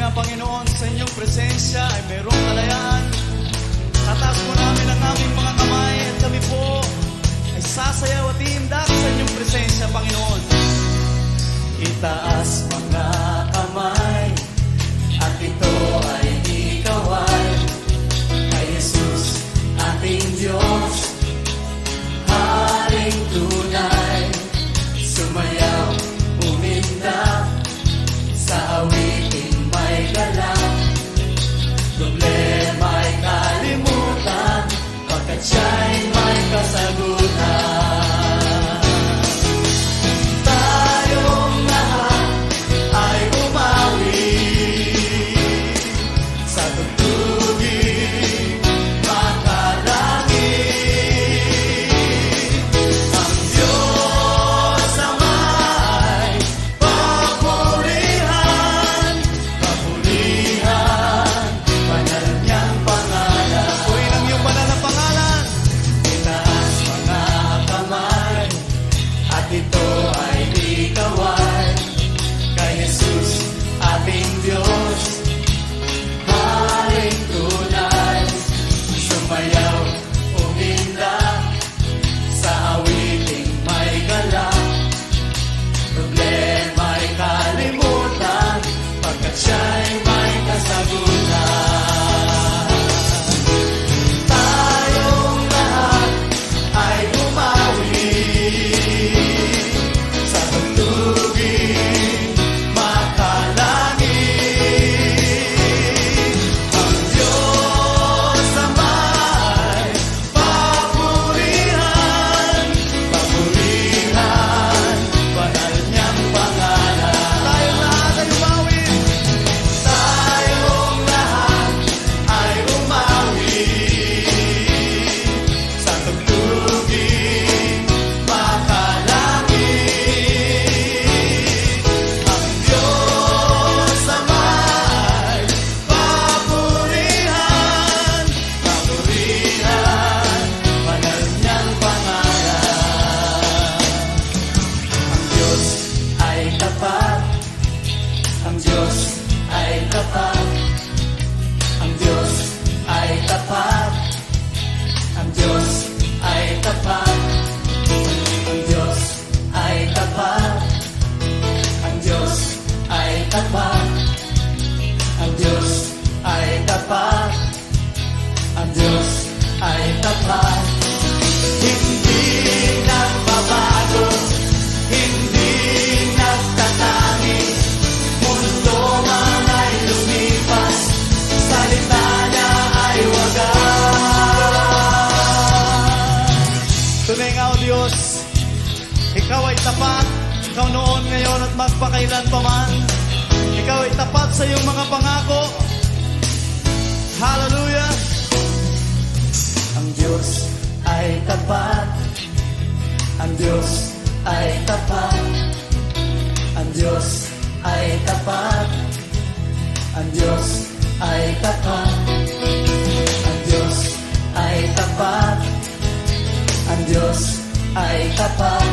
na, Panginoon, sa inyong presensya ay mayroong kalayaan. Tataas po namin ang aming mga kamay at kami po ay sasayaw at iindak sa inyong presensya, Panginoon. Itaas mga kamay at ito ay ikawal kay Jesus, ating Diyos, Haring tunay. Sumayaw, umindak sa awiting may galak, problema'y kalimutan pagkat siya'y may kasagutan. Tayong lahat ay bumawi sa tugtugin makalangit. Ang Diyos ama'y papurihan, papurihan, banal niyang pangalan. Purihin ang iyong banal na pangalan. Itaas mga kamay at ito ay ikawal kay Jesus, ating Diyos, Haring tunay. Sumayaw, umindak sa awiting may galak, problema'y kalimutan pagkat siya'y may kasagutan. Tayong lahat ay bumawi sa tugtugin makalangit. Ang Diyos ama'y papurihan, papurihan, banal niyang pangalan. Tayong lahat ay umawit. Tayong lahat ay umawi sa tugtugin makalangit. Ang Diyos ama'y papurihan, papurihan, banal niyang pangalan. Ang Diyos ay tapat, ang Diyos ay tapat, ang Diyos ay tapat, ang Diyos ay tapat, ang Diyos ay tapat, ang Diyos ay tapat, ang Diyos ay tapat, ang Diyos ay tapat. Hindi nagbabago, hindi nagtatangi, mundo man ay lumipas, salita niya ay wagas. Tunay nga, O Diyos, Ikaw ay tapat. Ikaw noon, ngayon at magpakailan pa man. Ikaw ay tapat sa iyong mga pangako. Hallelujah! Ang Diyos ay tapat, ang Diyos ay tapat, ang Diyos ay tapat, ang Diyos ay tapat, ang Diyos ay tapat, ang Diyos ay tapat,